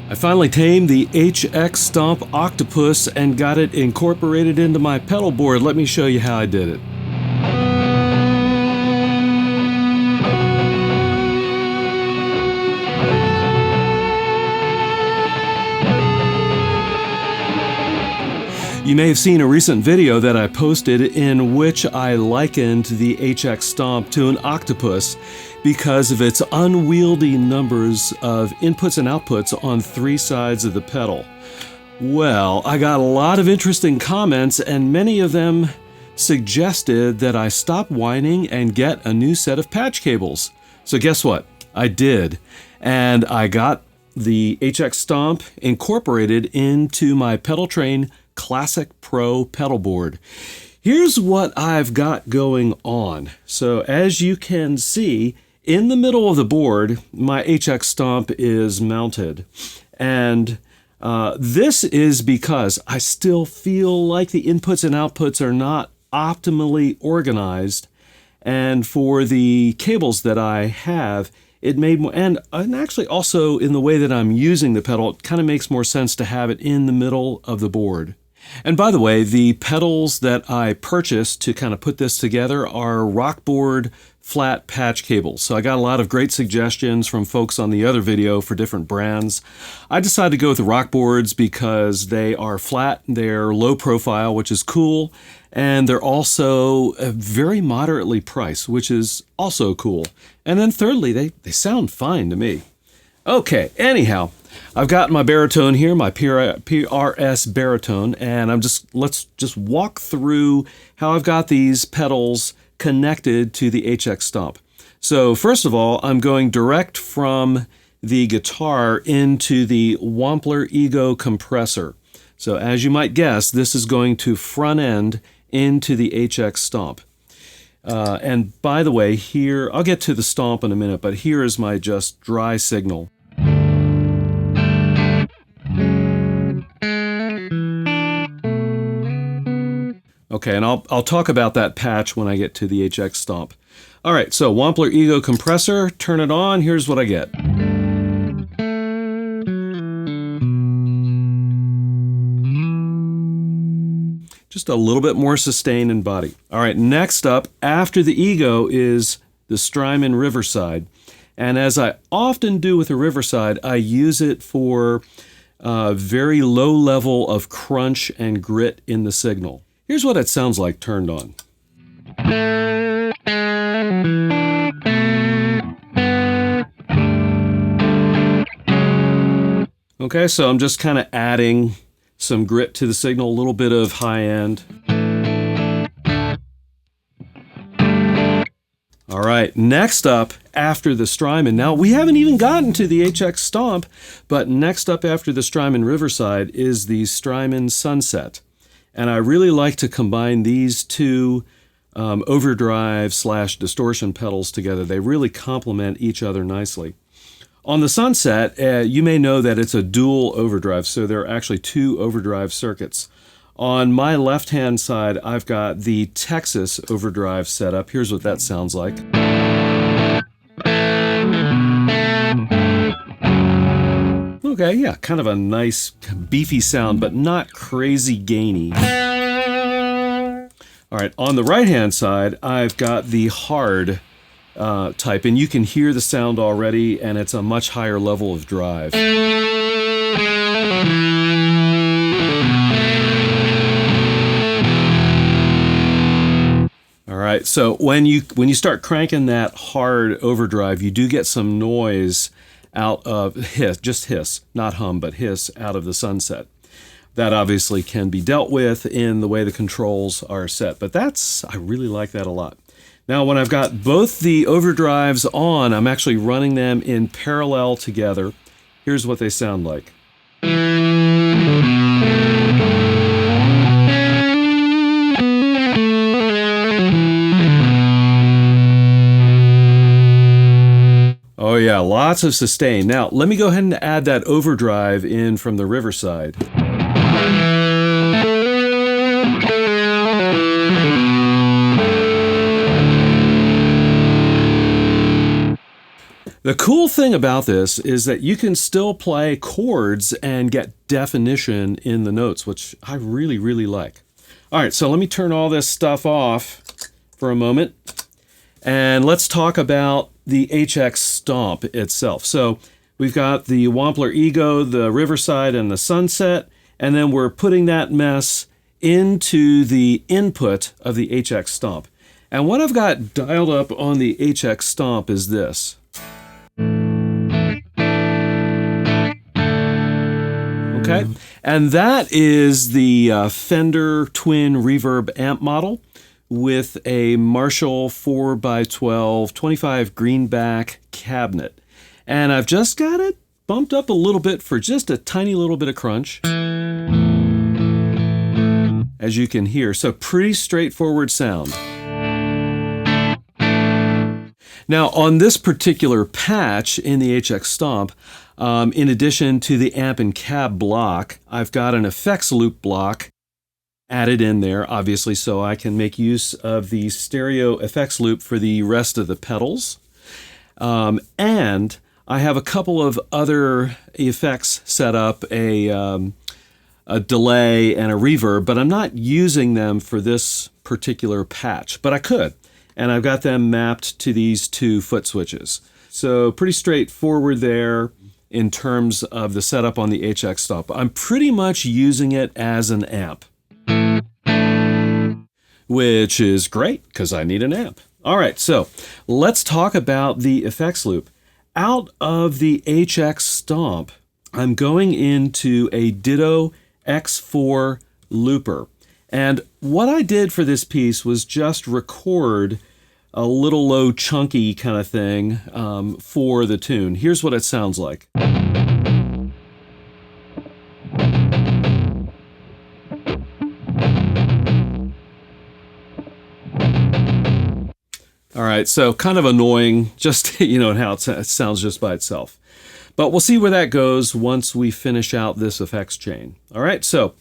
I finally tamed the HX Stomp Octopus and got it incorporated into my pedal board. Let me show you how I did it. You may have seen a recent video that I posted in which I likened the HX Stomp to an octopus because of its unwieldy numbers of inputs and outputs on three sides of the pedal. Well, I got a lot of interesting comments, and many of them suggested that I stop whining and get a new set of patch cables. So guess what? I did. And I got the HX Stomp incorporated into my Pedal Train Classic Pro pedal board. Here's what I've got going on. So as you can see, in the middle of the board, my HX Stomp is mounted. And this is because I still feel like the inputs and outputs are not optimally organized. And for the cables that I have, it made more, and actually also in the way that I'm using the pedal, it kind of makes more sense to have it in the middle of the board. And by the way, the pedals that I purchased to kind of put this together are Rockboard flat patch cables. So I got a lot of great suggestions from folks on the other video for different brands. I decided to go with the Rockboards because they are flat, they're low profile, which is cool, and they're also very moderately priced, which is also cool. And then thirdly, they sound fine to me. Okay, anyhow, I've got my baritone here, my PRS baritone, and let's just walk through how I've got these pedals connected to the HX Stomp. So first of all, I'm going direct from the guitar into the Wampler Ego compressor. So as you might guess, this is going to front end into the HX Stomp. And by the way, here, I'll get to the stomp in a minute, but here is my just dry signal. Okay, and I'll talk about that patch when I get to the HX Stomp. All right, so Wampler Ego compressor, turn it on, here's what I get. Just a little bit more sustain and body. All right, next up, after the Ego, is the Strymon Riverside. And as I often do with the Riverside, I use it for very low level of crunch and grit in the signal. Here's what it sounds like turned on. Okay, so I'm just kind of adding some grit to the signal, a little bit of high end. All right, next up after the Strymon. Now, we haven't even gotten to the HX Stomp, but next up after the Strymon Riverside is the Strymon Sunset. And I really like to combine these two overdrive / distortion pedals together. They really complement each other nicely. On the Sunset, you may know that it's a dual overdrive, so there are actually two overdrive circuits. On my left-hand side, I've got the Texas overdrive setup. Here's what that sounds like. Okay, yeah, kind of a nice beefy sound, but not crazy gainy. All right, on the right-hand side, I've got the hard type, and you can hear the sound already, and it's a much higher level of drive. All right, so when you start cranking that hard overdrive, you do get some noise out of hiss, not hum, but hiss out of the Sunset. That obviously can be dealt with in the way the controls are set, but I really like that a lot. Now, when I've got both the overdrives on, I'm actually running them in parallel together. Here's what they sound like. Oh yeah, lots of sustain. Now, let me go ahead and add that overdrive in from the Riverside. The cool thing about this is that you can still play chords and get definition in the notes, which I really, really like. All right, so let me turn all this stuff off for a moment, and let's talk about the HX Stomp itself. So we've got the Wampler Ego, the Riverside, and the Sunset, and then we're putting that mess into the input of the HX Stomp. And what I've got dialed up on the HX Stomp is this. Okay, and that is the Fender Twin Reverb amp model with a Marshall 4x12 25 greenback cabinet. And I've just got it bumped up a little bit for just a tiny little bit of crunch, as you can hear. So pretty straightforward sound. Now on this particular patch in the HX Stomp, in addition to the amp and cab block, I've got an effects loop block added in there, obviously, so I can make use of the stereo effects loop for the rest of the pedals. And I have a couple of other effects set up, a delay and a reverb, but I'm not using them for this particular patch, but I could. And I've got them mapped to these two foot switches. So pretty straightforward there in terms of the setup on the HX Stomp. I'm pretty much using it as an amp, which is great because I need an amp. All right, so let's talk about the effects loop. Out of the HX Stomp, I'm going into a Ditto X4 looper. And what I did for this piece was just record a little low chunky kind of thing for the tune. Here's what it sounds like. All right, so kind of annoying, just, you know, how it sounds just by itself. But we'll see where that goes once we finish out this effects chain. All right, so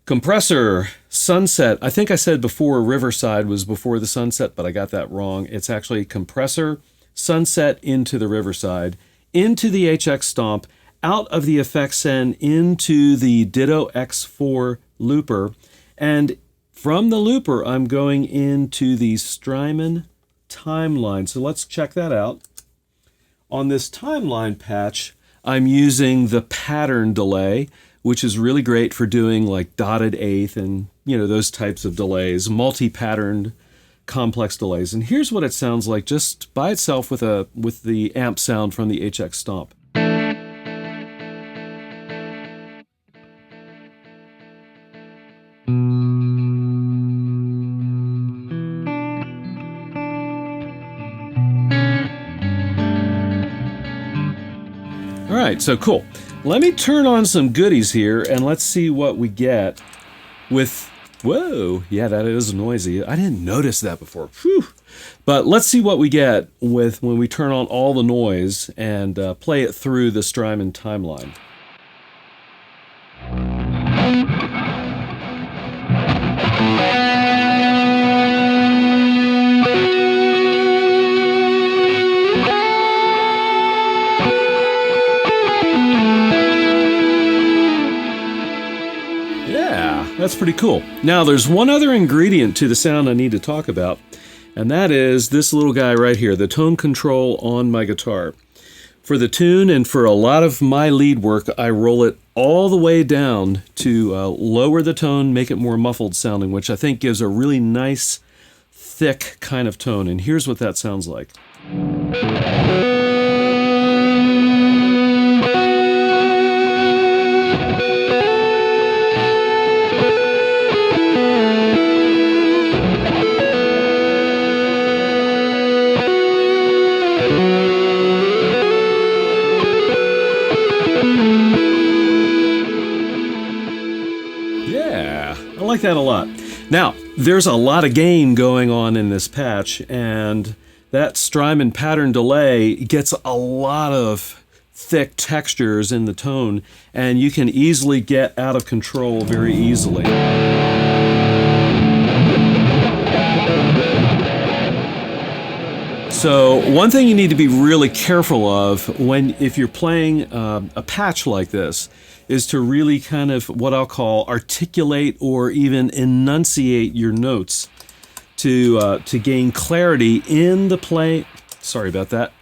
Compressor Sunset. I think I said before Riverside was before the Sunset, but I got that wrong. It's actually Compressor Sunset into the Riverside, into the HX Stomp, out of the effects end into the Ditto X4 looper, and from the looper I'm going into the Strymon timeline. So let's check that out. On this timeline patch, I'm using the pattern delay, which is really great for doing like dotted eighth and, you know, those types of delays, multi-patterned complex delays. And here's what it sounds like just by itself with the amp sound from the HX Stomp. All right, so cool. Let me turn on some goodies here and let's see what we get with, whoa, yeah, that is noisy. I didn't notice that before. Whew. But let's see what we get with when we turn on all the noise and play it through the Strymon timeline. That's pretty cool. Now there's one other ingredient to the sound I need to talk about, and that is this little guy right here, the tone control on my guitar. For the tune and for a lot of my lead work, I roll it all the way down to lower the tone, make it more muffled sounding, which I think gives a really nice, thick kind of tone. And here's what that sounds like. I like that a lot. Now, there's a lot of gain going on in this patch, and that Strymon pattern delay gets a lot of thick textures in the tone, and you can easily get out of control very easily. So one thing you need to be really careful of if you're playing a patch like this is to really kind of what I'll call articulate or even enunciate your notes to gain clarity in the play. Sorry about that.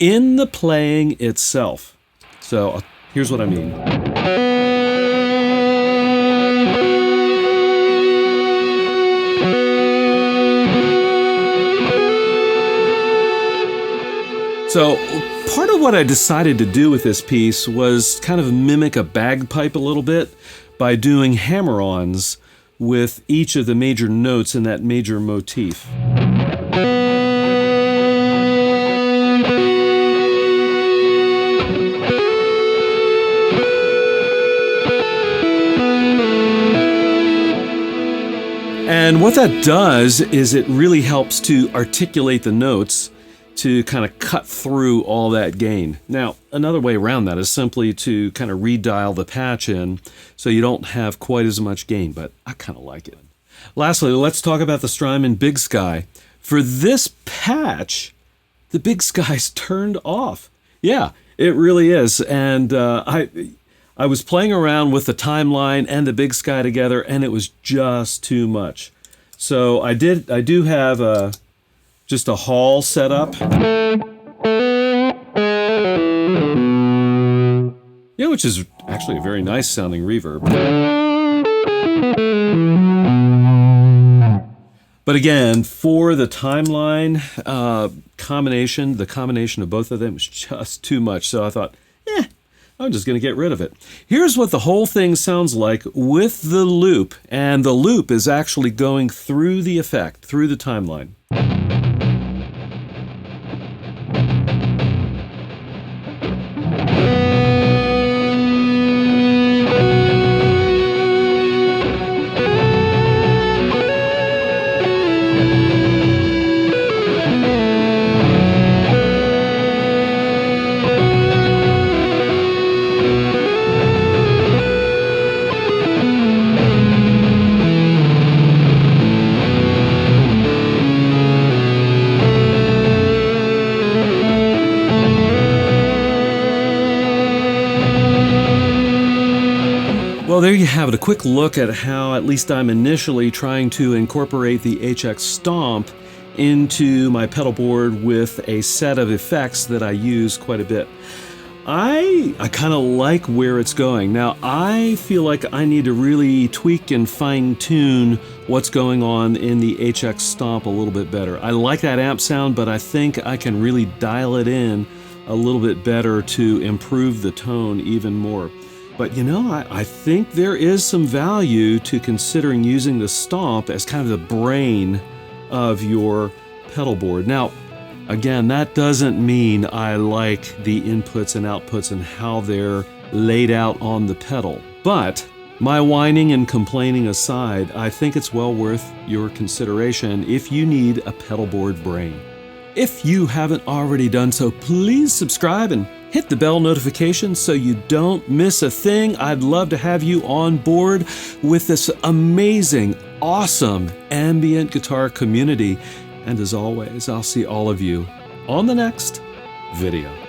In the playing itself. So here's what I mean. So part of what I decided to do with this piece was kind of mimic a bagpipe a little bit by doing hammer-ons with each of the major notes in that major motif. And what that does is it really helps to articulate the notes to kind of cut through all that gain. Now, another way around that is simply to kind of redial the patch in so you don't have quite as much gain, but I kind of like it. Lastly, let's talk about the Strymon BigSky. For this patch, the BigSky's turned off. Yeah, it really is. And I was playing around with the timeline and the BigSky together, and it was just too much. So I do have just a hall set up. Yeah, which is actually a very nice sounding reverb. But again, for the timeline combination, the combination of both of them was just too much. So I thought, I'm just going to get rid of it. Here's what the whole thing sounds like with the loop. And the loop is actually going through the effect, through the timeline. Well, there you have it, a quick look at how at least I'm initially trying to incorporate the HX Stomp into my pedal board with a set of effects that I use quite a bit. I kind of like where it's going. Now, I feel like I need to really tweak and fine-tune what's going on in the HX Stomp a little bit better. I like that amp sound, but I think I can really dial it in a little bit better to improve the tone even more. But you know, I think there is some value to considering using the Stomp as kind of the brain of your pedal board. Now, again, that doesn't mean I like the inputs and outputs and how they're laid out on the pedal. But my whining and complaining aside, I think it's well worth your consideration if you need a pedal board brain. If you haven't already done so, please subscribe and hit the bell notification so you don't miss a thing. I'd love to have you on board with this amazing, awesome ambient guitar community. And as always, I'll see all of you on the next video.